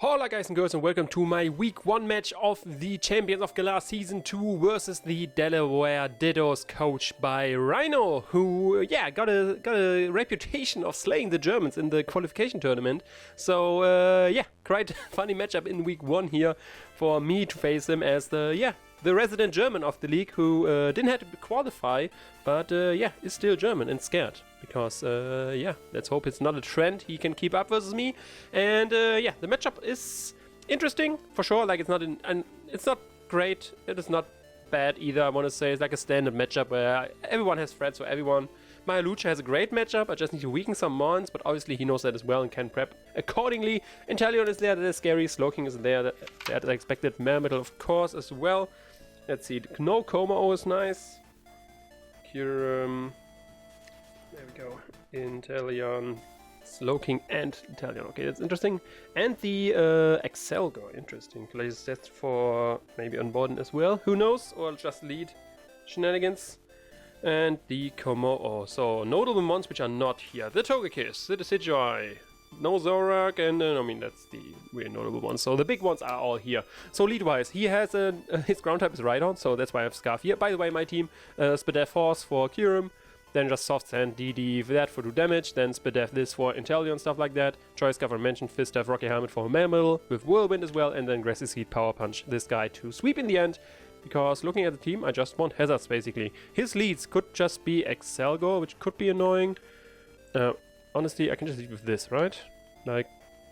Hola guys and girls and welcome to my week 1 match of the Champions of Galar Season 2 versus the Delaware Dittos, coached by Rhino, who got a reputation of slaying the Germans in the qualification tournament. So quite a funny matchup in week 1 here for me to face him as the resident German of the league who didn't have to qualify, but is still German and scared. Because, let's hope it's not a trend he can keep up versus me. And, the matchup is interesting, for sure. Like, it's not great. It is not bad either, I want to say. It's like a standard matchup where everyone has threats for everyone. My Lucha has a great matchup. I just need to weaken some mons, but obviously he knows that as well and can prep accordingly. Inteleon is there, that is scary. Slowking is there, that is expected. Mermetal, of course, as well. Let's see. No Como is nice. Kyurem. There we go. Inteleon, Slowking, and Inteleon. Okay, that's interesting. And the Excelgor, interesting. Plays that for maybe Unboarded as well. Who knows? Or just lead shenanigans. And the Komo. So notable mons which are not here. The Togekiss, the Scizior, no Zorak, and that's the really notable ones. So the big ones are all here. So lead-wise, he has his ground type is Rhydon, so that's why I have Scarf here. By the way, my team, Spadef Force for Kyurem. Then just Soft Sand, DD for that for 2 damage, then Spadef this for Inteleon, stuff like that. Choice Scarf I mentioned, Fist Staff, Rocky Helmet for Mermetal, with Whirlwind as well, and then Grassy Seed, Power Punch, this guy to sweep in the end. Because looking at the team, I just want hazards basically. His leads could just be Excelgor, which could be annoying. Honestly, I can just lead with this, right? Like,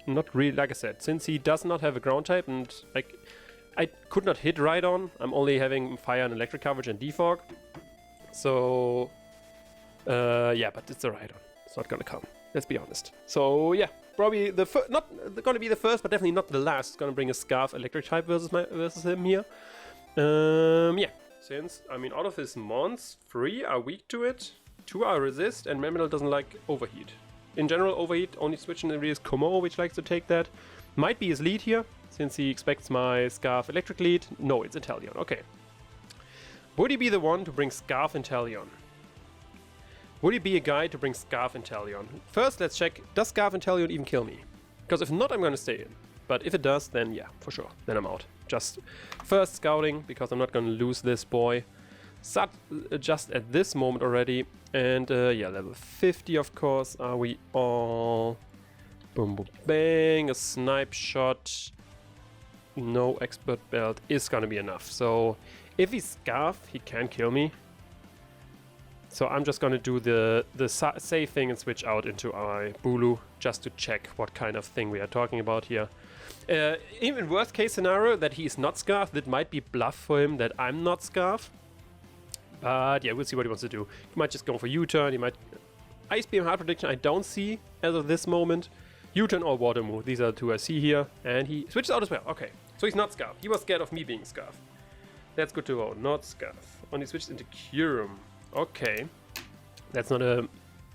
not really, like I said, since he does not have a ground type, and like, I could not hit Rhydon, I'm only having fire and electric coverage and defog. So... but it's a Rhydon. It's not gonna come. Let's be honest. So yeah, probably not gonna be the first, but definitely not the last. It's gonna bring a Scarf Electric type versus him here. Since out of his mons, 3 are weak to it, 2 are resist, and Mermetal doesn't like overheat. In general, overheat only switch in the rear is Como, which likes to take that. Might be his lead here, since he expects my Scarf Electric lead. No, it's Inteleon. Okay. Would he be the one to bring Scarf Inteleon? Would he be a guy to bring Scarf Inteleon? First, let's check, does Scarf Inteleon even kill me? Because if not, I'm gonna stay in. But if it does, then yeah, for sure. Then I'm out. Just first scouting, because I'm not gonna lose this boy. Just at this moment already. And level 50, of course. Are we all? Boom, boom, bang. A snipe shot. No expert belt is gonna be enough. So if he's Scarf, he can kill me. So I'm just gonna do the safe thing and switch out into our Bulu just to check what kind of thing we are talking about here. Even worst case scenario that he is not Scarf, that might be bluff for him that I'm not Scarf. But yeah, we'll see what he wants to do. He might just go for U-turn, he might... Ice Beam Hard Prediction I don't see as of this moment. U-turn or Water Move, these are the 2 I see here. And he switches out as well, okay. So he's not Scarf, he was scared of me being Scarf. That's good to know, not Scarf. And he switches into Kyurem. Okay, that's not a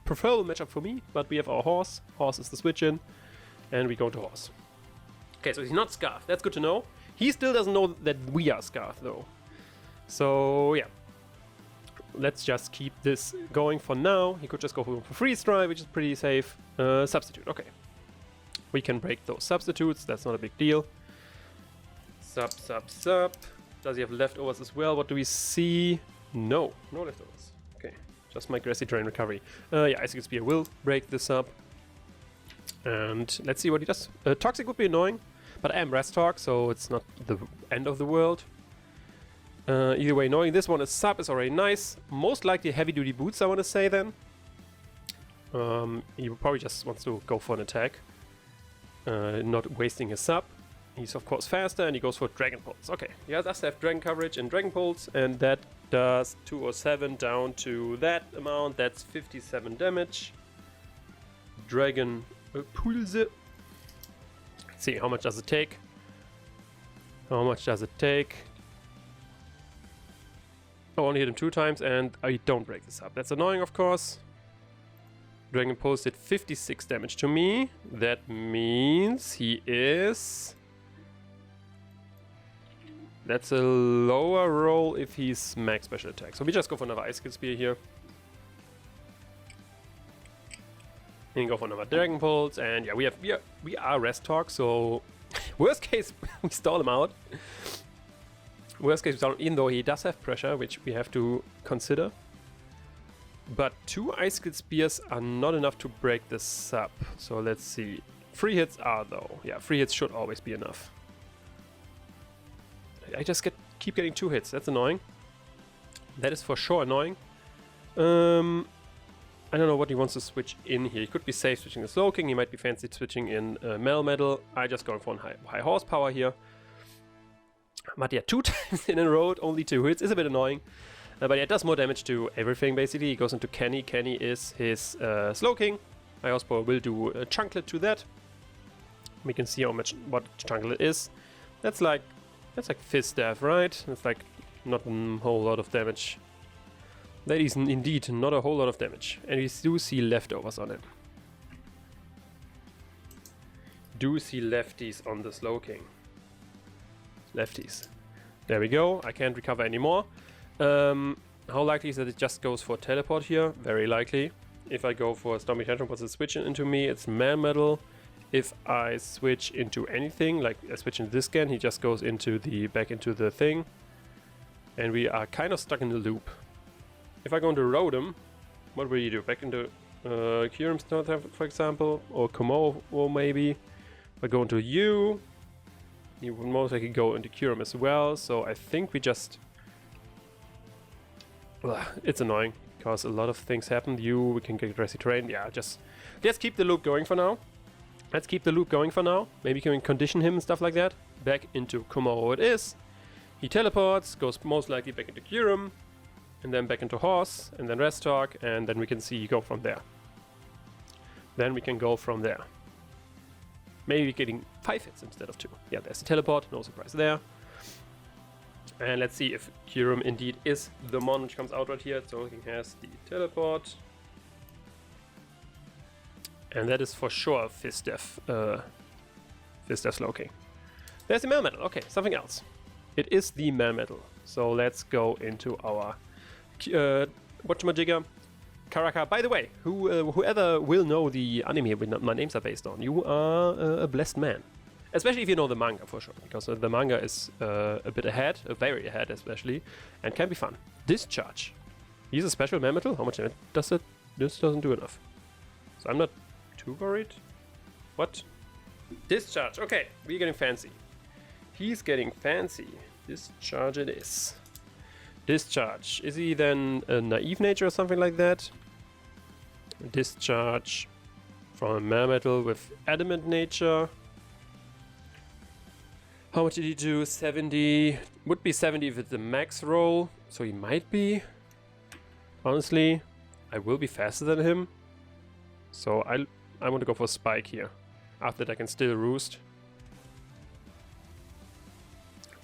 preferable matchup for me, but we have our Horse. Horse is the switch in, and we go to Horse. Okay, so he's not Scarf, that's good to know. He still doesn't know that we are Scarf though. So yeah, let's just keep this going for now. He could just go for Freeze Dry, which is pretty safe. Substitute, okay. We can break those substitutes, that's not a big deal. Sub. Does he have leftovers as well? What do we see? No leftovers. Okay, just my Grassy Terrain recovery. Icicle Spear will break this up. And let's see what he does. Toxic would be annoying, but I am Restalk, so it's not the end of the world. Either way, knowing this one is sub is already nice. Most likely heavy duty boots, I want to say then. He probably just wants to go for an attack. Not wasting his sub. He's of course faster and he goes for Dragon Pulse. Okay, he does have Dragon coverage and Dragon Pulse, and that does 207 down to that amount. That's 57 damage. Dragon Pulse. Let's see, how much does it take? How much does it take? I only hit him 2 times and I don't break this up. That's annoying, of course. Dragon Pulse did 56 damage to me. That means he is... That's a lower roll if he's max special attack. So we just go for another Icicle Spear here. And go for another Dragon Pulse. And yeah, we are Rest Talk, so Worst case, we stall him out. Worst case, we stall him, even though he does have pressure, which we have to consider. But 2 Ice Skid Spears are not enough to break the sub. So let's see. 3 hits are though. Yeah, 3 hits should always be enough. I just keep getting 2 hits. That's annoying. That is for sure annoying. I don't know what he wants to switch in here. He could be safe switching the Slowking. He might be fancy switching in Melmetal. I just going for high horsepower here. But yeah, 2 times in a row, only 2 hits is a bit annoying. But yeah, it does more damage to everything basically. He goes into Kenny. Kenny is his Slowking. High horsepower will do a chunklet to that. We can see how much what chunklet is. That's like Fist Death, right? It's like not a whole lot of damage. That is indeed not a whole lot of damage. And we do see leftovers on it. Do see lefties on the Slowking. Lefties. There we go. I can't recover anymore. How likely is that it just goes for teleport here? Very likely. If I go for Stormy Tantrum, puts a switch into me, it's Melmetal. If I switch into anything, like I switch into this again, he just goes into back into the thing. And we are kind of stuck in the loop. If I go into Rotom, what will you do? Back into Kyurem, for example, or Komo maybe. If I go into you, you would most likely go into Kyurem as well. So I think we just... it's annoying, because a lot of things happen. We can get Grassy Terrain. Yeah, just... let's keep the loop going for now. Let's keep the loop going for now. Maybe can we condition him and stuff like that. Back into Komo it is. He teleports, goes most likely back into Kyurem. And then back into Horse, and then Rest Talk, and then we can see go from there. Then we can go from there. Maybe getting 5 hits instead of 2. Yeah, there's the teleport, no surprise there. And let's see if Kyurem indeed is the mon which comes out right here. So he has the teleport. And that is for sure Fist Death Slowking. There's the Melmetal. Okay, something else. It is the Melmetal. So let's go into our whatchamajigger, Karaka. By the way, whoever will know the anime my names are based on, you are a blessed man. Especially if you know the manga, for sure, because the manga is a bit ahead, very ahead especially, and can be fun. Discharge. He's a special Melmetal. How much damage does it? This doesn't do enough. So I'm not too worried. What? Discharge. Okay, we're getting fancy. He's getting fancy. Discharge it is. Discharge. Is he then a naive nature or something like that? Discharge from a Melmetal with adamant nature. How much did he do? 70. Would be 70 if it's the max roll. So he might be. Honestly, I will be faster than him. So I want to go for Spike here. After that I can still Roost.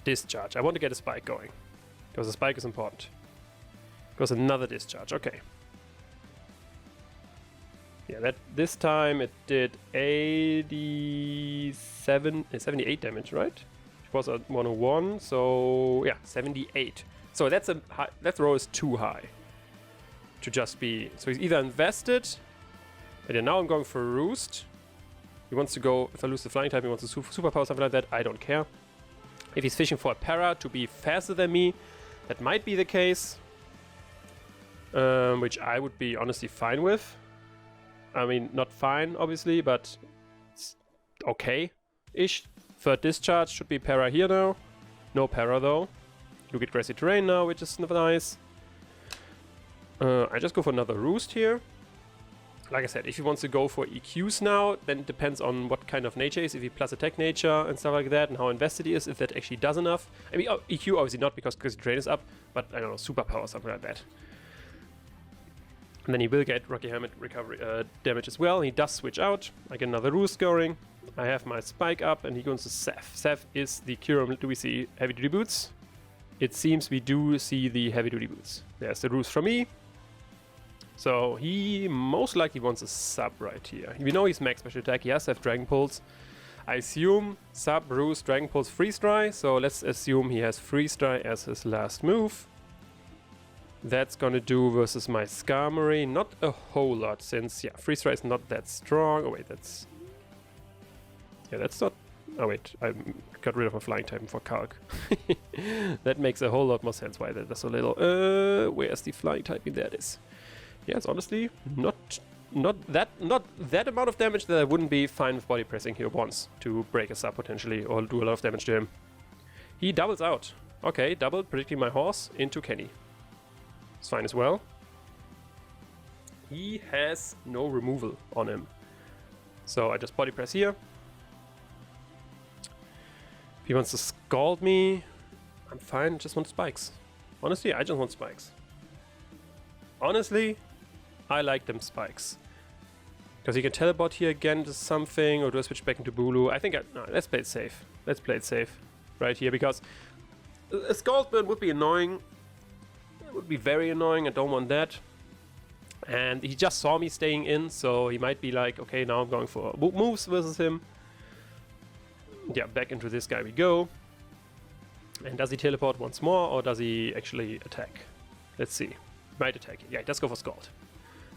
Discharge. I want to get a Spike going. Because the Spike is important. Because another Discharge. Okay. Yeah, this time it did 78 damage, right? It was at 101, so yeah, 78. So that roll is too high to just be. So he's either invested, but yeah, now I'm going for a Roost. He wants to go, if I lose the flying type, he wants to superpower, something like that. I don't care. If he's fishing for a para to be faster than me, that might be the case. Which I would be honestly fine with. I mean, not fine, obviously, but it's okay-ish. Third Discharge should be para here now. No para, though. Look at Grassy Terrain now, which is nice. I just go for another Roost here. Like I said, if he wants to go for EQs now, then it depends on what kind of nature is. If he plus attack nature and stuff like that, and how invested he is, if that actually does enough. I mean, EQ obviously not, because Grassy Terrain is up, but I don't know, superpower, something like that. And then he will get Rocky Helmet recovery damage as well. He does switch out. I get another Roost going. I have my Spike up, and he goes to Seth. Seth is the Kyurem. Do we see heavy duty boots? It seems we do see the heavy duty boots. There's the Roost from me. So he most likely wants a sub right here. We know he's max special attack. He has to have Dragon Pulse. I assume sub, Roost, Dragon Pulse, Freeze Dry. So let's assume he has Freeze Dry as his last move. That's gonna do versus my Skarmory. Not a whole lot, since, yeah, Freeze Dry is not that strong. Oh wait, that's... yeah, that's not... Oh wait, I got rid of my flying type for COG. That makes a whole lot more sense why there's so little. Where's the flying typing? There it is. Yeah, it's honestly not that amount of damage that I wouldn't be fine with body pressing here once to break us up potentially or do a lot of damage to him. He doubles out. Okay, double, predicting my horse into Kenny. It's fine as well. He has no removal on him. So I just body press here. If he wants to scald me, I'm fine, just want spikes. Honestly, I just want spikes. Honestly, I like them spikes. Because he can teleport here again to something, or do I switch back into Bulu? I think no, let's play it safe. Let's play it safe right here, because a scald burn would be annoying. It would be very annoying, I don't want that. And he just saw me staying in, so he might be like, okay, now I'm going for moves versus him. Yeah, back into this guy we go. And does he teleport once more, or does he actually attack? Let's see. Might attack. Yeah, he does go for Scald.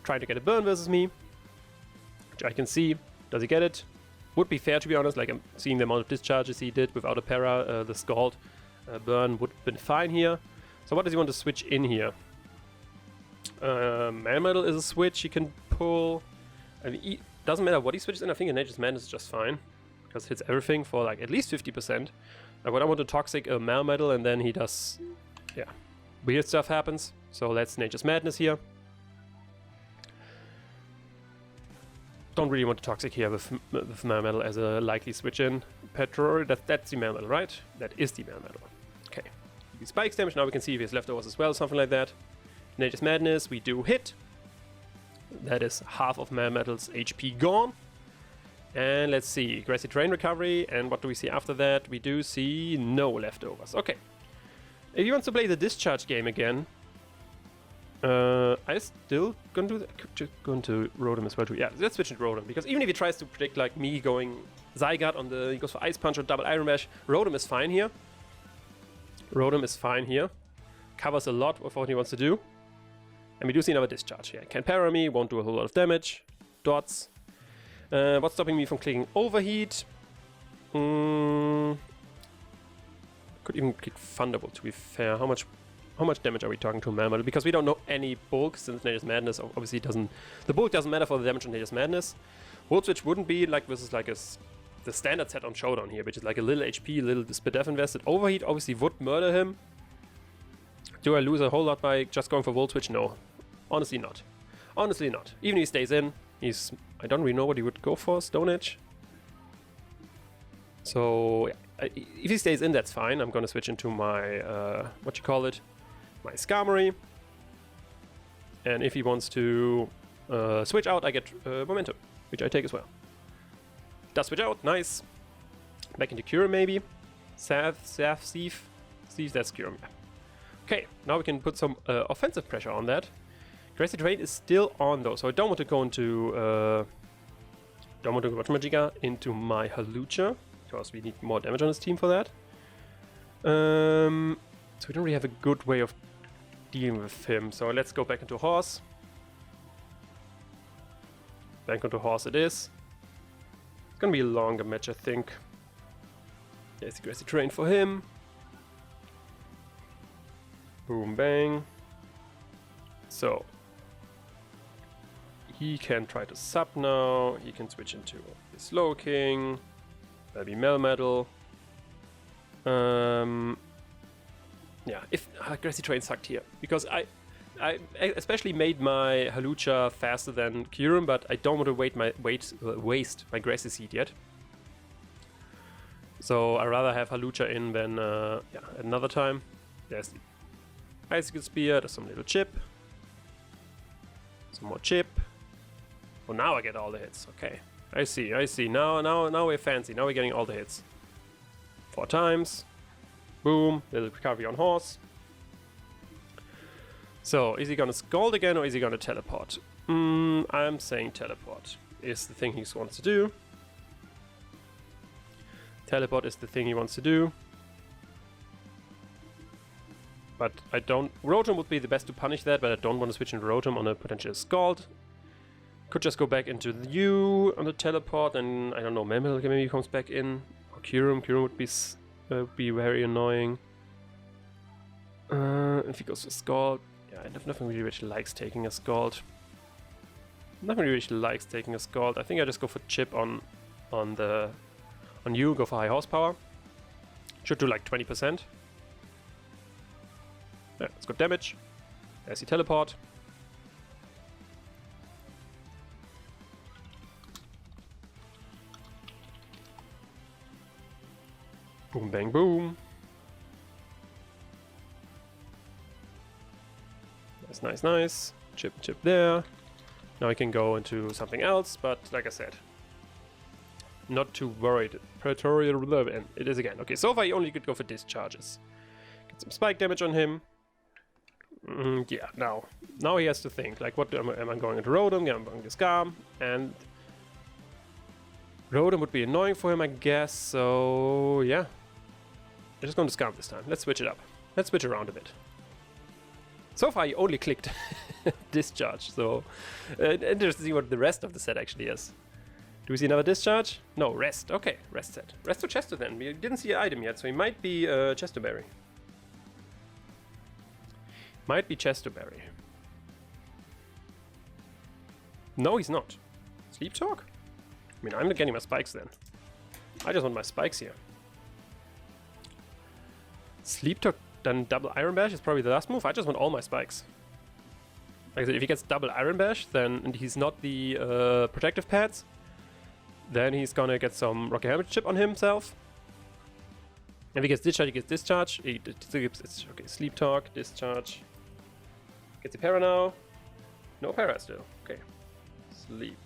Trying to get a burn versus me, which I can see. Does he get it? Would be fair, to be honest. Like, I'm seeing the amount of discharges he did without a para. The Scald burn would have been fine here. So what does he want to switch in here? Melmetal is a switch he can pull. I mean, doesn't matter what he switches in. I think a Nature's Madness is just fine. Because it hits everything for like at least 50%. Like when I want to Toxic Melmetal and then he does, yeah, weird stuff happens. So let's Nature's Madness here. Don't really want to Toxic here with Melmetal as a likely switch in. Petrol, that's the Melmetal, right? That is the Melmetal. Okay. He spikes damage, now we can see if he has leftovers as well, something like that. Nature's Madness, we do hit. That is half of Melmetal's HP gone. And let's see, Grassy Terrain Recovery, and what do we see after that? We do see no leftovers. Okay. If he wants to play the Discharge game again, I still gonna do that. Just going to Rotom as well too. Yeah, let's switch into Rotom, because even if he tries to predict like me going Zygarde on the, he goes for Ice Punch or double Iron Bash, Rotom is fine here. Rotom is fine here. Covers a lot of what he wants to do. And we do see another Discharge here. Can para me, won't do a whole lot of damage. Dots. What's stopping me from clicking Overheat? Could even click Thunderbolt, to be fair. How much damage are we talking to Melmetal? Because we don't know any bulk, since Nature's Madness obviously doesn't... The bulk doesn't matter for the damage on Nature's Madness. Volt Switch wouldn't be like versus like the standard set on Showdown here, which is like a little HP, a little Spidef invested. Overheat obviously would murder him. Do I lose a whole lot by just going for Volt Switch? No. Honestly not. Honestly not. Even if he stays in, he's... I don't really know what he would go for, Stone Edge. So, yeah, if he stays in, that's fine. I'm gonna switch into my, what you call it? My Skarmory. And if he wants to switch out, I get Momentum, which I take as well. Does switch out, nice. Back into Cure maybe. Thief, that's Cure. Okay, now we can put some offensive pressure on that. Grassy Terrain is still on though, so I don't want to go into Magica into my Hawlucha, because we need more damage on his team for that. So we don't really have a good way of dealing with him. So let's go back into Horse. Back into Horse it is. It's gonna be a longer match, I think. There's the Grassy Terrain for him. Boom, bang. So he can try to sub now. He can switch into the Slow King. That'll be Melmetal. Yeah, if Grassy Terrain sucked here, because I especially made my Hawlucha faster than Kyurem, but I don't want to waste my Grassy Seed yet. So I rather have Hawlucha in than yeah, another time. There's the Icicle Spear. There's some little chip. Some more chip. Oh, now I get all the hits. Okay, I see. Now we're fancy. Now we're getting all the hits. 4 times. Boom. Little recovery on Horse. So, is he gonna Scald again or is he gonna Teleport? I'm saying Teleport is the thing he wants to do. Teleport is the thing he wants to do. But I don't... Rotom would be the best to punish that, but I don't want to switch into Rotom on a potential Scald. Could just go back into the U on the Teleport, and I don't know, Melmetal maybe comes back in. Or Kyurem. Kyurem would be very annoying. If he goes for Scald, yeah, nothing really which likes taking a Scald. Nothing really which likes taking a Scald. I think I just go for Chip on you. Go for high horsepower. Should do like 20%. Yeah, it's good damage. There's the teleport. Boom, bang, boom. Nice, nice, nice. Chip, chip there. Now I can go into something else, but like I said, not too worried. Pretorial Reserve, and it is again. Okay, so far he only could go for discharges. Get some spike damage on him. Yeah, now he has to think, like, what am I going into Rotom? Yeah, I'm going to Scam, and Rotom would be annoying for him, I guess, so yeah. I'm just going to Scam this time. Let's switch it up. Let's switch around a bit. So far he only clicked discharge, so interesting to see what the rest of the set actually is. Do we see another discharge? No, rest. Okay, rest set. Rest to Chesto then. We didn't see an item yet, so he might be Chestoberry. Might be Chestoberry. No, he's not. Sleep Talk? I mean, I'm not getting my spikes then. I just want my spikes here. Sleep Talk, then double Iron Bash is probably the last move. I just want all my spikes. Like I said, if he gets double Iron Bash, then and he's not the protective pads, then he's gonna get some Rocky Helmet chip on himself. If he gets discharge, he gets discharge. Okay, Sleep Talk, discharge. Gets the para now. No para still. Okay. Sleep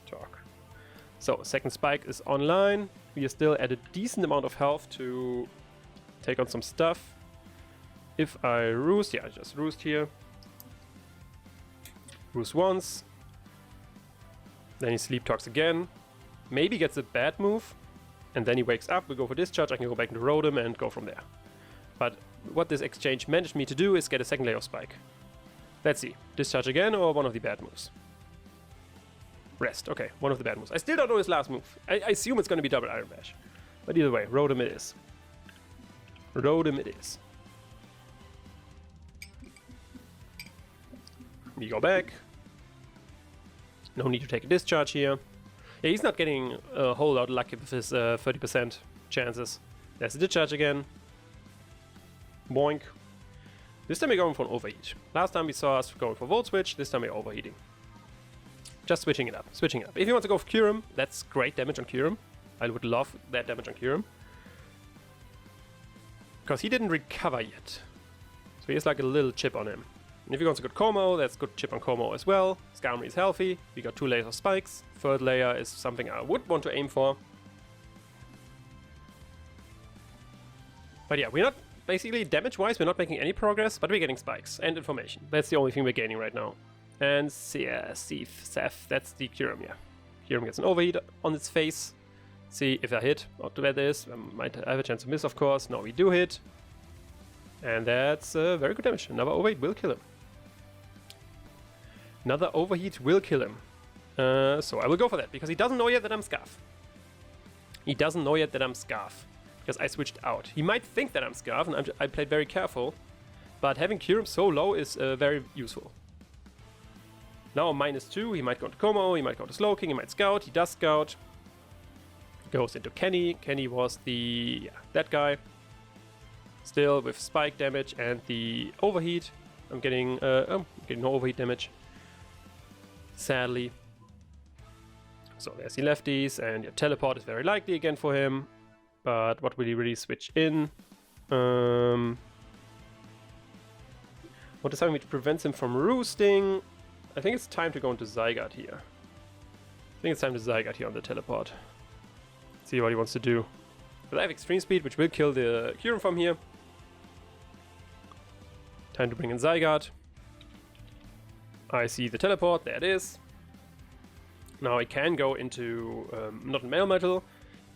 Talk. So, second spike is online. We are still at a decent amount of health to take on some stuff. If I roost, yeah, I just roost here. Roost once. Then he Sleep Talks again. Maybe gets a bad move. And then he wakes up, we go for discharge, I can go back into Rotom and go from there. But what this exchange managed me to do is get a second layer of spike. Let's see, discharge again or one of the bad moves? Rest, okay, one of the bad moves. I still don't know his last move. I assume it's going to be double Iron Bash. But either way, Rotom it is. Rotom it is. We go back. No need to take a discharge here. Yeah, he's not getting a whole lot lucky with his 30% chances. There's a discharge again. Boink. This time we're going for an overheat. Last time we saw us going for Volt Switch, this time we're overheating. Just switching it up, switching it up. If you want to go for Kyurem, that's great damage on Kyurem. I would love that damage on Kyurem. Because he didn't recover yet. So he has like a little chip on him. And if he wants a good Como, that's good chip on Como as well. Skarmory is healthy. We got 2 layers of spikes. Third layer is something I would want to aim for. But yeah, we're not, basically damage-wise, we're not making any progress, but we're getting spikes and information. That's the only thing we're gaining right now. And yeah, Seth, that's the Kyurem, yeah. Kyurem gets an overheat on its face. See if I hit. Not too bad this. I might have a chance to miss, of course. No, we do hit. And that's very good damage. Another overheat will kill him. Another overheat will kill him. So I will go for that, because he doesn't know yet that I'm Scarf. He doesn't know yet that I'm Scarf, because I switched out. He might think that I'm Scarf, and I played very careful, but having Kyurem so low is very useful. Now -2, he might go to Como, he might go to Slowking, he might Scout, he does Scout. Goes into Kenny. Kenny was the, yeah, that guy. Still with spike damage and the overheat. I'm getting no overheat damage. Sadly. So there's the lefties, and your teleport is very likely again for him. But what will he really switch in? What is something which prevents him from roosting? I think it's time to go into Zygarde here. I think it's time to Zygarde here on the teleport. See what he wants to do. But I have extreme speed, which will kill the Kyurem from here. Time to bring in Zygarde. I see the teleport, there it is. Now I can go into, not Male Metal,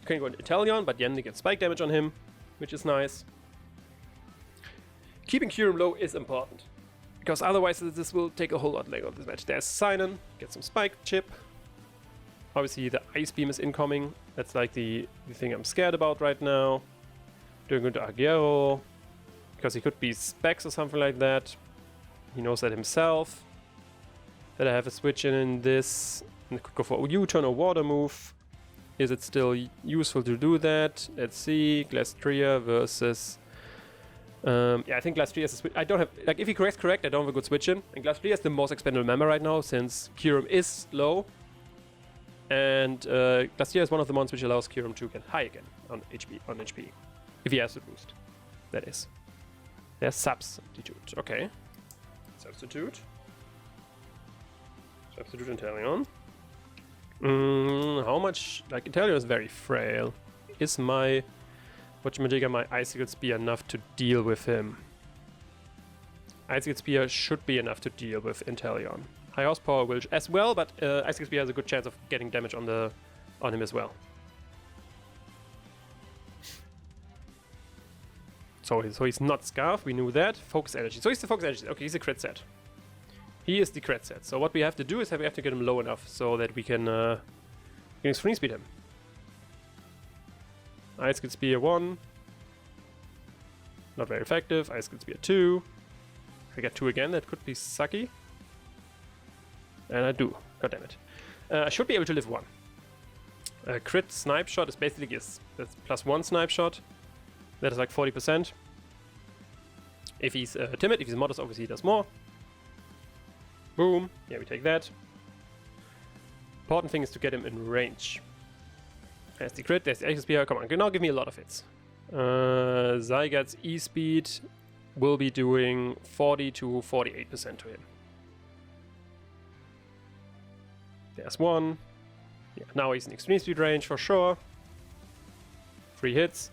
I can go into Italian, but then they get spike damage on him, which is nice. Keeping Kyurem low is important, because otherwise this will take a whole lot later of this match. There's Sinon, get some spike chip. Obviously, the Ice Beam is incoming. That's like the thing I'm scared about right now. Doing good to Aguero, because he could be Specs or something like that. He knows that himself. That I have a switch in this. And could go for a U-turn or water move. Is it still useful to do that? Let's see. Glastria versus... yeah, I think Glastria is a switch. I don't have... Like, if he corrects correct, I don't have a good switch in. And Glastria is the most expendable member right now, since Kyurem is low. And Glastria is one of the mons which allows Kyurem to get high again on HP. If he has the boost. That is. There's Substitute. Okay. Substitute. Substitute Inteleon. How much? Like, Inteleon is very frail. Is my whatchamajigga, my Icicle Spear enough to deal with him? Icicle Spear should be enough to deal with Inteleon. High horsepower will as well, but Icicle Spear has a good chance of getting damage on him as well. So he's not Scarf, we knew that. Focus Energy. So he's the Focus Energy. Okay, he's a crit set. He is the crit set. So what we have to do is we have to get him low enough so that we can Spring Speed him. Ice Skill Spear 1. Not very effective. Ice Skill Spear 2. If I get 2 again, that could be sucky. And I do. God damn it. I should be able to live 1. Crit Snipe Shot is basically that's +1 Snipe Shot. That is like 40%. If he's timid, if he's modest, obviously he does more. Boom. Yeah, we take that. Important thing is to get him in range. There's the crit, there's the Ice Spear. Come on, now give me a lot of hits. Zygarde's E-Speed will be doing 40 to 48% to him. There's 1. Yeah, now he's in extreme speed range for sure. 3 hits.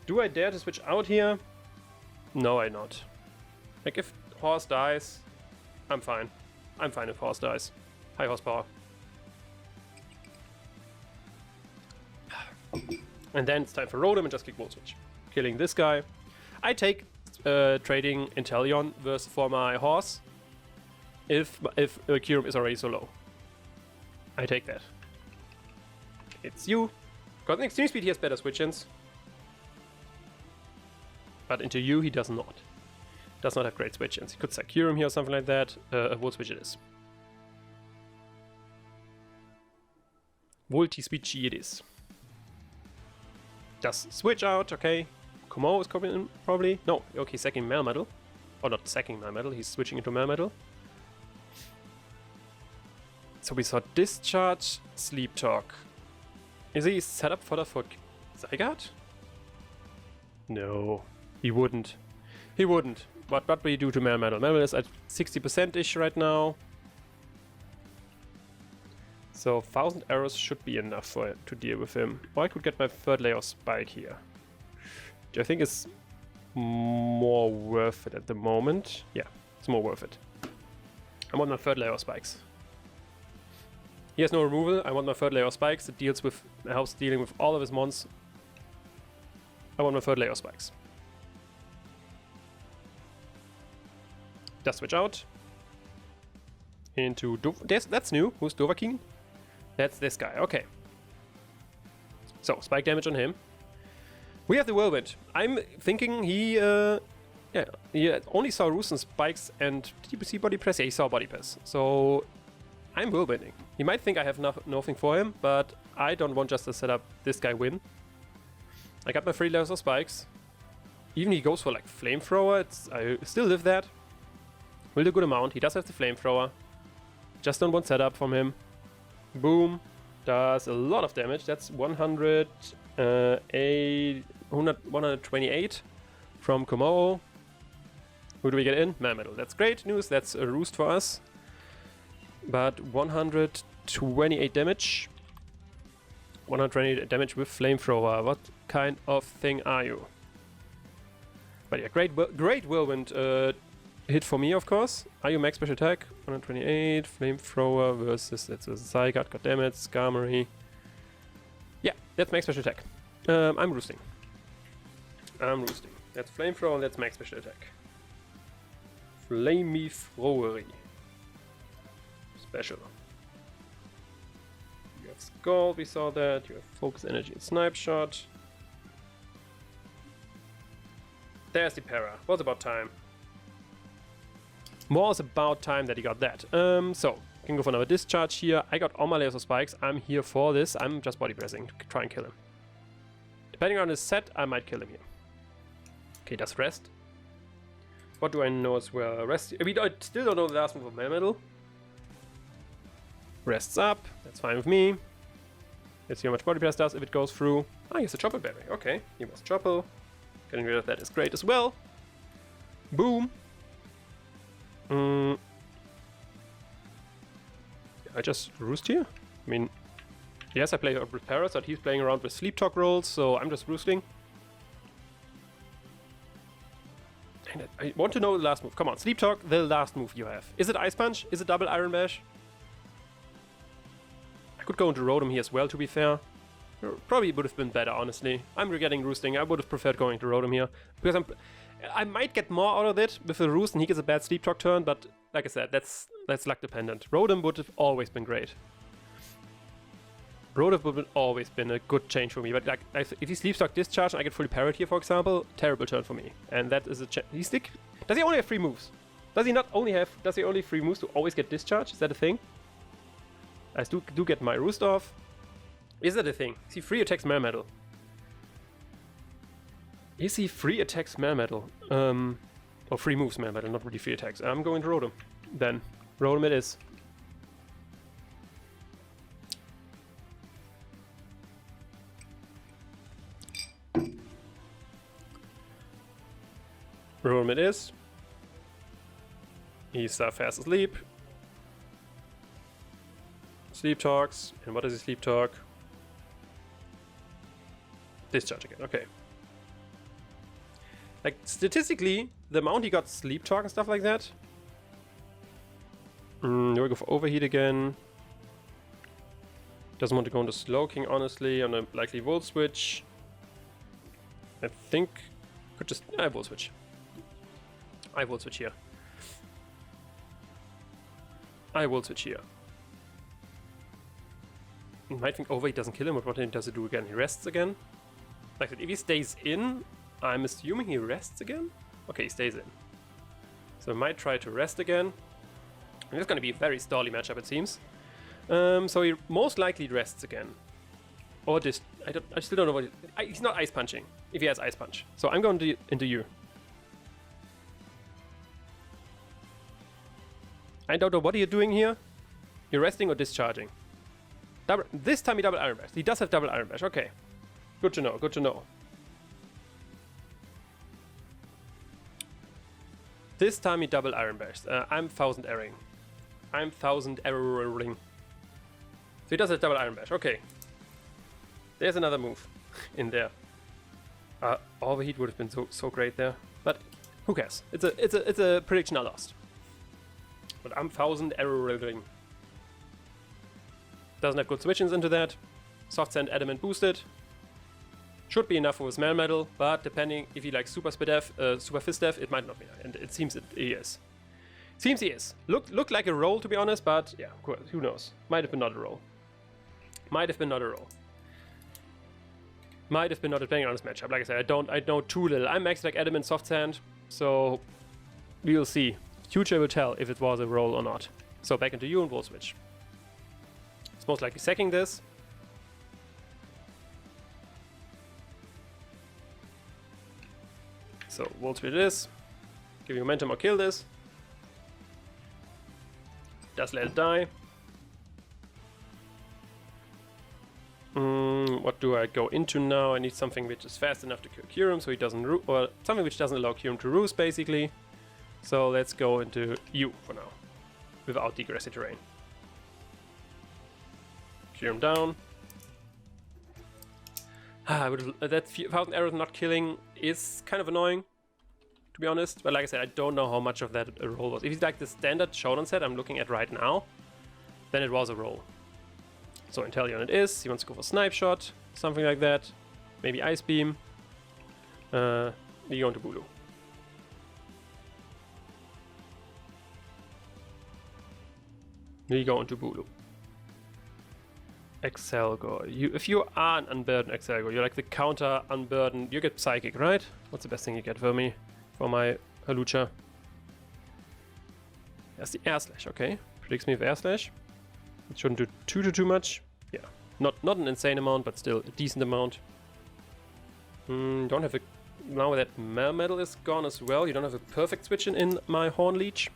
Do I dare to switch out here? No, I not. Like, if Horse dies, I'm fine. I'm fine if Horse dies. High horsepower. And then it's time for Rotom and just kick Volt Switch. Killing this guy. I take trading Inteleon versus for my Horse if Kyurem is already so low. I take that. It's you. Got an extreme speed, he has better switch-ins. But into you, he does not. Does not have great switch-ins. He could sack Kyurem here or something like that. A Volt Switch it is. Volty Switch it is. Does switch out, okay. Komo is coming in, probably. No, okay, sacking Melmetal. Or not sacking Melmetal, he's switching into Melmetal. So we saw Discharge, Sleep Talk. Is he set up for Zygarde? No, he wouldn't. He wouldn't. What will you do to Melmetal? Melmetal is at 60%-ish right now. So 1000 arrows should be enough to deal with him. Or I could get my third layer of Spike here. Which I think is more worth it at the moment. Yeah, it's more worth it. I want my third layer of Spikes. He has no removal. I want my third layer of Spikes. It helps dealing with all of his mons. I want my third layer of Spikes. Just switch out. Into that's new. Who's Dovahkiin? That's this guy. Okay. So, spike damage on him. We have the Whirlwind. I'm thinking he only saw Roost and Spikes and... Did you see Body Press? Yeah, he saw Body Press. So, I'm Whirlwinding. He might think I have nothing for him, but I don't want just to set up this guy win. I got my 3 layers of Spikes. Even he goes for like Flamethrower. I still live that. Will do a good amount. He does have the Flamethrower. Just don't want setup from him. Boom. Does a lot of damage. That's 128 from Komo. Who do we get in? Melmetal. That's great news. That's a roost for us. But 128 damage. 128 damage with Flamethrower. What kind of thing are you? But yeah, great Whirlwind hit for me, of course. Are you max special attack? 128, Flamethrower versus, that's a Zygarde, goddammit, Skarmory. Yeah, that's max special attack. I'm roosting. That's Flamethrower and that's max special attack. Flamethrowery. Special. You have Scald, we saw that. You have Focus Energy and Snipe Shot. There's the para. Was about time. Was about time that he got that. So, can go for another discharge here. I got all my layers of spikes. I'm here for this. I'm just body pressing to try and kill him. Depending on his set, I might kill him here. Okay, does rest. What do I know as well? Rest. I still don't know the last move of Melmetal. Rests up. That's fine with me. Let's see how much body press does if it goes through. Ah, he's a Chopper Berry. Okay, he was Chopper. Getting rid of that is great as well. Boom. I just roost here? I mean, yes, I play with Paras, but he's playing around with Sleep Talk rolls, so I'm just roosting. And I want to know the last move. Come on, Sleep Talk, the last move you have. Is it Ice Punch? Is it double Iron Bash? I could go into Rotom here as well, to be fair. Probably would have been better, honestly. I'm regretting roosting. I would have preferred going to Rotom here. Because I might get more out of it with a roost and he gets a bad Sleep Talk turn, but like I said, that's luck dependent. Rotom would have always been great. Rotom would have always been a good change for me, but like if he Sleep Talk Discharge and I get fully parried here, for example, terrible turn for me. And that is a does he only have 3 moves? Does he only have 3 moves to always get Discharge? Is that a thing? I do get my roost off. Is that a thing? Is he free attacks Melmetal? Is he free attacks Melmetal? Or free moves Melmetal, not really free attacks. I'm going to Rotom. Then, Rotom it is. Rotom it is. He's fast asleep. Sleep Talks. And what does he Sleep Talk? Discharge again, okay. Like, statistically, the amount he got Sleep Talk and stuff like that. Here we go for Overheat again. Doesn't want to go into Slowking, honestly, on a likely Volt Switch. I think... could just... I Volt Switch. I Volt Switch here. I Volt Switch here. You might think Overheat doesn't kill him, but what does it do again? He rests again? Like that, if he stays in, I'm assuming he rests again? Okay, he stays in. So I might try to rest again. And it's going to be a very stally matchup, it seems. So he most likely rests again. Or just, I still don't know what he's not Ice Punching, if he has Ice Punch. So I'm going into you. I don't know what you're doing here. You're resting or discharging. This time he double Iron Bash. He does have double Iron Bash, okay. Good to know, good to know. This time he double Iron Bash. I'm 1000 erring. I'm 1000 erroring. So he does have double Iron Bash, okay. There's another move in there. Overheat would have been so great there. But who cares? It's a prediction I lost. But I'm 1000 erroring. Doesn't have good switch-ins into that. Soft Sand Adamant boosted. Should be enough for his Melmetal, but depending if he likes Super Fist Def, it might not be. And it seems he is. Seems he is. Looked like a roll, to be honest, but yeah, who knows? Might have been not a roll. Might have been not a roll. Might have been not depending on his matchup. Like I said, I know too little. I'm maxed like Adamant Soft Sand, so we will see. Future will tell if it was a roll or not. So back into you and Volt Switch. It's most likely sacking this. So Volt Switch it is. Give you momentum or kill this. Just let it die. What do I go into now? I need something which is fast enough to kill Kyurem so he doesn't or something which doesn't allow Kyurem to roost basically. So let's go into you for now. Without the grassy terrain. Kyurem down. That 1000 arrows not killing is kind of annoying, to be honest. But like I said, I don't know how much of that a roll was. If it's like the standard Shonen set I'm looking at right now, then it was a roll. So Inteleon it is. He wants to go for Snipe Shot, something like that. Maybe Ice Beam. We go into Bulu. We go into Bulu. Excelgor. If you are an unburdened Excelgor, you're like the counter unburdened. You get Psychic, right? What's the best thing you get for me? For my Halucha? That's the Air Slash, okay. Predicts me with Air Slash. It shouldn't do too much. Yeah. Not an insane amount, but still a decent amount. Don't have a... Now that Melmetal is gone as well, you don't have a perfect switch in my Horn Leech.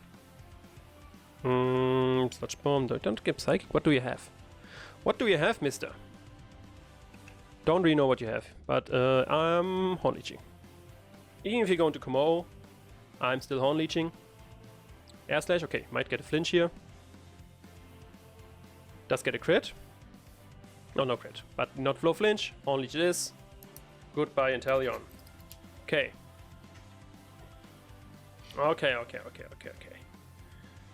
Sludge Bomb. Don't get Psychic. What do you have? What do you have, mister? Don't really know what you have, but I'm Horn Leeching. Even if you go into Kommo, I'm still Horn Leeching. Air Slash, okay, might get a flinch here. Does get a crit. No crit, but not flow flinch. Horn Leech it is. Goodbye, Inteleon. Okay. Okay.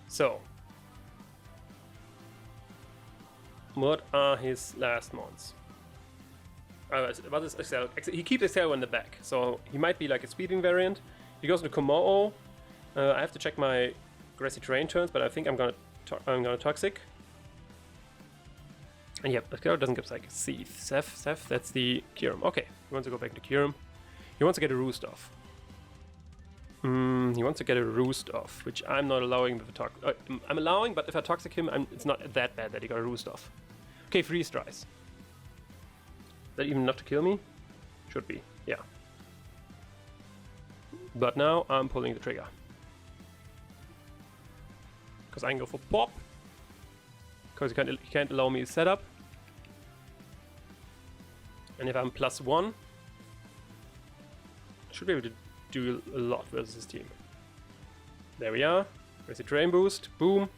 So. What are his last mons? What is Excel? He keeps Excel in the back, so he might be like a sweeping variant. He goes into Kommo. I have to check my Grassy Terrain turns, but I think I'm gonna Toxic. And yep, Excel doesn't get Psychic. Seth, that's the Kyurem. Okay, he wants to go back to Kyurem. He wants to get a Roost off. He wants to get a Roost off, which I'm not allowing with a Toxic. I'm allowing, but if I Toxic him, it's not that bad that he got a Roost off. Okay, Freeze Dries. Is that even enough to kill me? Should be, yeah. But now I'm pulling the trigger. Because I can go for Pop. Because he can't allow me to set up. And if I'm +1, I should be able to do a lot versus this team. There we are. Where's the Drain Boost? Boom.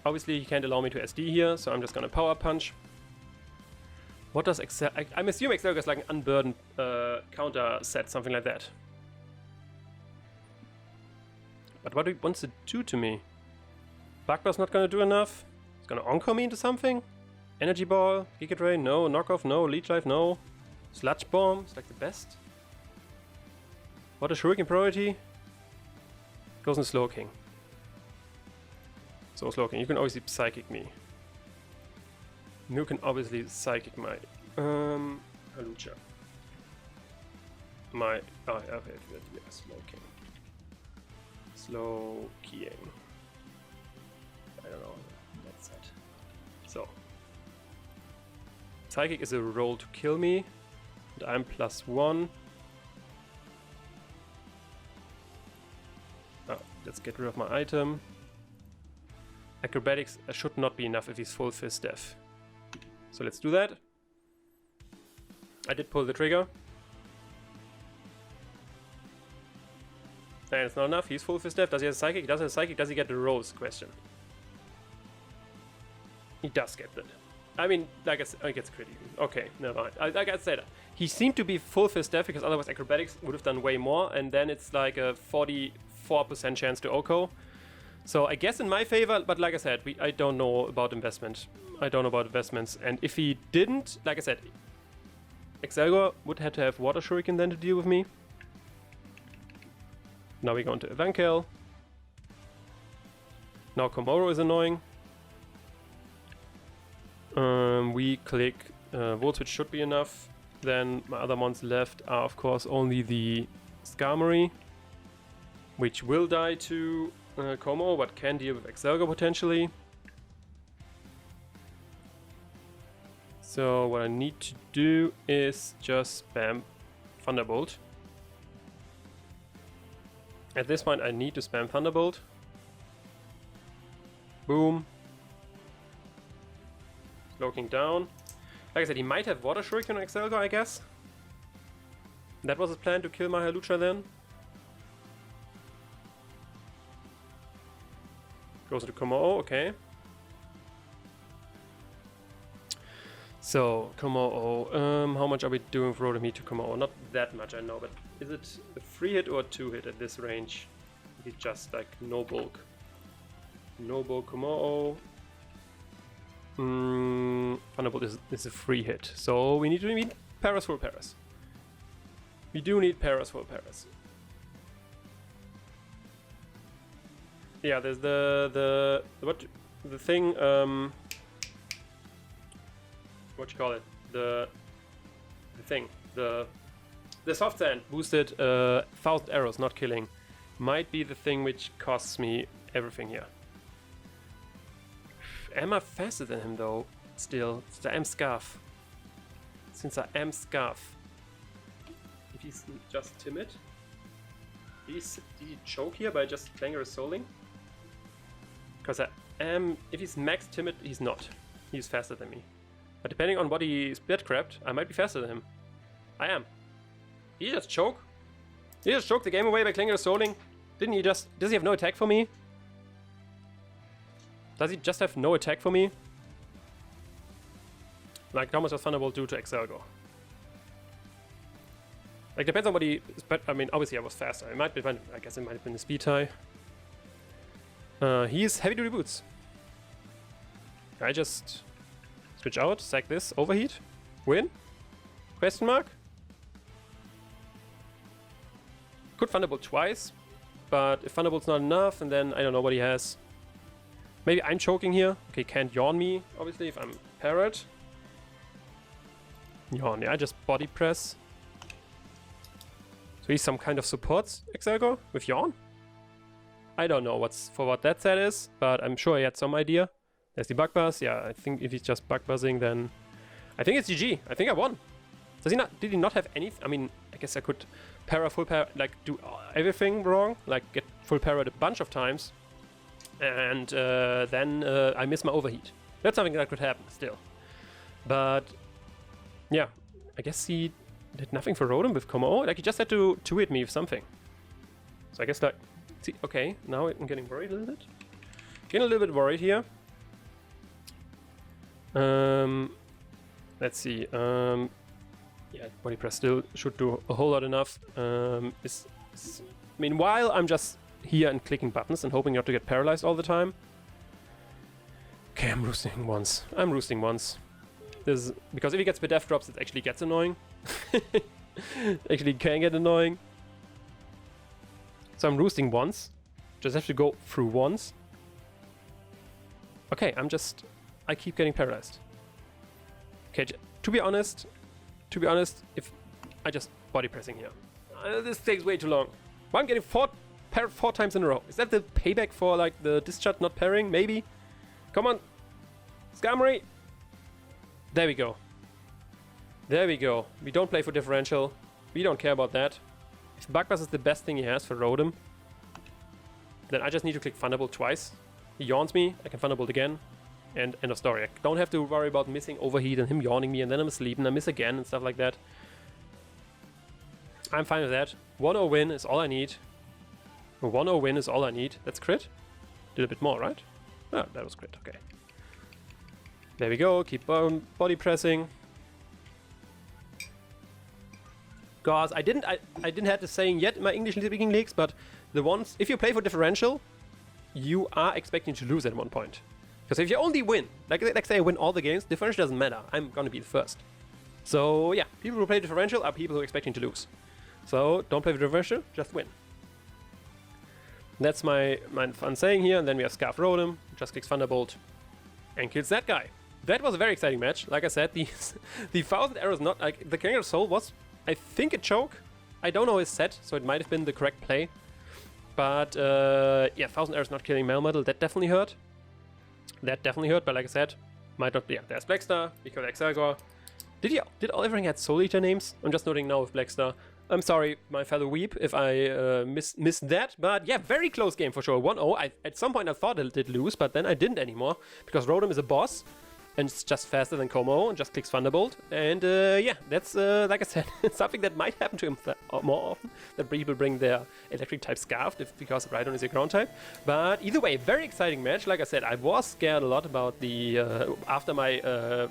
Obviously he can't allow me to SD here, so I'm just gonna Power Punch. What does Excel... I'm assuming Excel is like an unburdened counter set, something like that. But what do he wants to do to me? Bugbar's not gonna do enough. It's gonna Onko me into something? Energy Ball, Giga Drain, no. Knockoff, no. Leech Life, no. Sludge Bomb, it's like the best. What is Shuriken priority? Goes in Slow King. So Slow King, you can obviously Psychic me. You can obviously Psychic my Halucha. My okay, yeah, Slow King. Slow Keying. I don't know. That's it. So Psychic is a roll to kill me, and I'm +1. Oh, let's get rid of my item. Acrobatics should not be enough if he's full Fist Death. So let's do that. I did pull the trigger. And it's not enough. He's full Fist Death. Does he have a Psychic? He does have a Psychic. Does he get the Rose? Question. He does get that. I mean, like I said, he gets crit even. Okay, never mind. Like I said, he seemed to be full Fist Death because otherwise Acrobatics would have done way more. And then it's like a 44% chance to Oko. So I guess in my favor, but like I said, I don't know about investment. I don't know about investments. And if he didn't, like I said, Excelgor would have to have Water Shuriken then to deal with me. Now we go into Evankel. Now Komoro is annoying. We click Volt Switch should be enough. Then my other mons left are of course only the Skarmory, which will die to Kommo, but can deal with Excelgor potentially. So what I need to do is just spam Thunderbolt. At this point I need to spam Thunderbolt. Boom. Looking down. Like I said, he might have Water Shuriken on Excelgor, I guess. That was his plan, to kill my Halucha then. Goes into Kommo, okay. So, Kommo, how much are we doing for Rotom Heat to Kommo? Not that much, I know, but is it a 3-hit or a 2-hit at this range? It's just like no bulk. No bulk Kommo. Thunderbolt is a 3-hit, so we need to need Paras for Paras. We do need Paras for Paras. Yeah, there's the thing. what you call it, the thing, the soft sand boosted 1000 arrows, not killing, might be the thing which costs me everything here. Am I faster than him though? Still, since I am Scarf. Since I am Scarf. If he's just timid. Did he choke here by just Clangorous Souling? Because I am, if he's max timid, he's not. He's faster than me. But depending on what he split crabbed, I might be faster than him. I am. Did he just choke? Did he just choke the game away by Clangorous Souling? Didn't he just, does he have no attack for me? Does he just have no attack for me? Like, how much does Thunderbolt do to Excelgor? Like, depends on what he... But, I mean, obviously I was faster. I guess it might have been the speed tie. He's heavy duty boots. I just switch out, sack this, overheat, win? Question mark? Could Thunderbolt twice, but if Thunderbolt's not enough, and then I don't know what he has. Maybe I'm choking here. Okay, can't yawn me, obviously, if I'm Parrot. Yawn, yeah, I just body press. So he's some kind of support Excelgor with Yawn? I don't know what that set is, but I'm sure he had some idea. There's the bug buzz. Yeah, I think if he's just bug buzzing, then I think it's GG. I think I won. Does he not? Did he not have any? I mean, I guess I could full para, like do everything wrong, like get full para a bunch of times, and then I miss my overheat. That's something that could happen still. But yeah, I guess he did nothing for Rotom with Como. Like, he just had to 2-hit me with something. So I guess, like, see, okay, now I'm getting worried a little bit. Getting a little bit worried here. Let's see. Yeah, body press still should do a whole lot enough. I mean, while I'm just here and clicking buttons and hoping not to get paralyzed all the time. Okay, I'm roosting once. This is, because if he gets Bidef drops, it actually gets annoying. Actually can get annoying. So I'm roosting once. Just have to go through once. Okay, I keep getting paralyzed. Okay, to be honest, if I just body pressing here. This takes way too long. Why I'm getting parried 4 times in a row? Is that the payback for like the discharge not parrying? Maybe? Come on. Skarmory. There we go. There we go. We don't play for differential. We don't care about that. If Bug Buzz is the best thing he has for Rotom, then I just need to click Thunderbolt twice. He yawns me, I can Thunderbolt again, and end of story. I don't have to worry about missing overheat and him yawning me, and then I'm asleep and I miss again and stuff like that. I'm fine with that. 1-0 win is all I need. A 1-0 win is all I need. That's crit? Did a bit more, right? Oh, that was crit, okay. There we go, keep body pressing. Guys, I didn't have the saying yet in my English speaking leagues, but the ones, if you play for differential, you are expecting to lose at one point. Because if you only win, like say I win all the games, differential doesn't matter. I'm gonna be the first. So yeah, people who play differential are people who are expecting to lose. So don't play for differential, just win. That's my fun saying here, and then we have Scarf Rotom, just clicks Thunderbolt, and kills that guy. That was a very exciting match. Like I said, the 1000 arrows, not like the Kangaroo Soul was, I think, a choke. I don't know his set, so it might have been the correct play. But yeah, 1000 arrows not killing Melmetal, that definitely hurt. But like I said, might not be. Yeah, there's Blackstar, because Excelgor. Did everything had Soul Eater names? I'm just noting now with Blackstar. I'm sorry, my fellow weep, if I missed that. But yeah, very close game for sure. 1-0. At some point I thought I did lose, but then I didn't anymore. Because Rotom is a boss. And it's just faster than Como and just clicks Thunderbolt. And yeah, that's, like I said, something that might happen to him more often. That people bring their electric type Scarf because Rhydon is a ground type. But either way, very exciting match. Like I said, I was scared a lot about the, after my,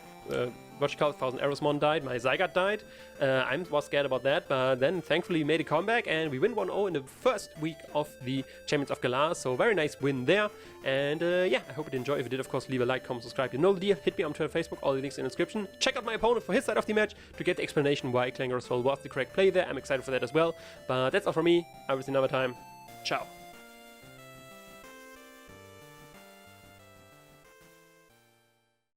what you call it, 1000 Arrows Mon died, my Zygarde died. I was scared about that, but then thankfully made a comeback and we win 1-0 in the first week of the Champions of Galar. So very nice win there. And yeah, I hope you did enjoy. If you did, of course, leave a like, comment, subscribe. You know the deal. Hit me on Twitter, Facebook, all the links in the description. Check out my opponent for his side of the match to get the explanation why Clangorous Soul was the correct play there. I'm excited for that as well. But that's all from me. I will see you another time. Ciao.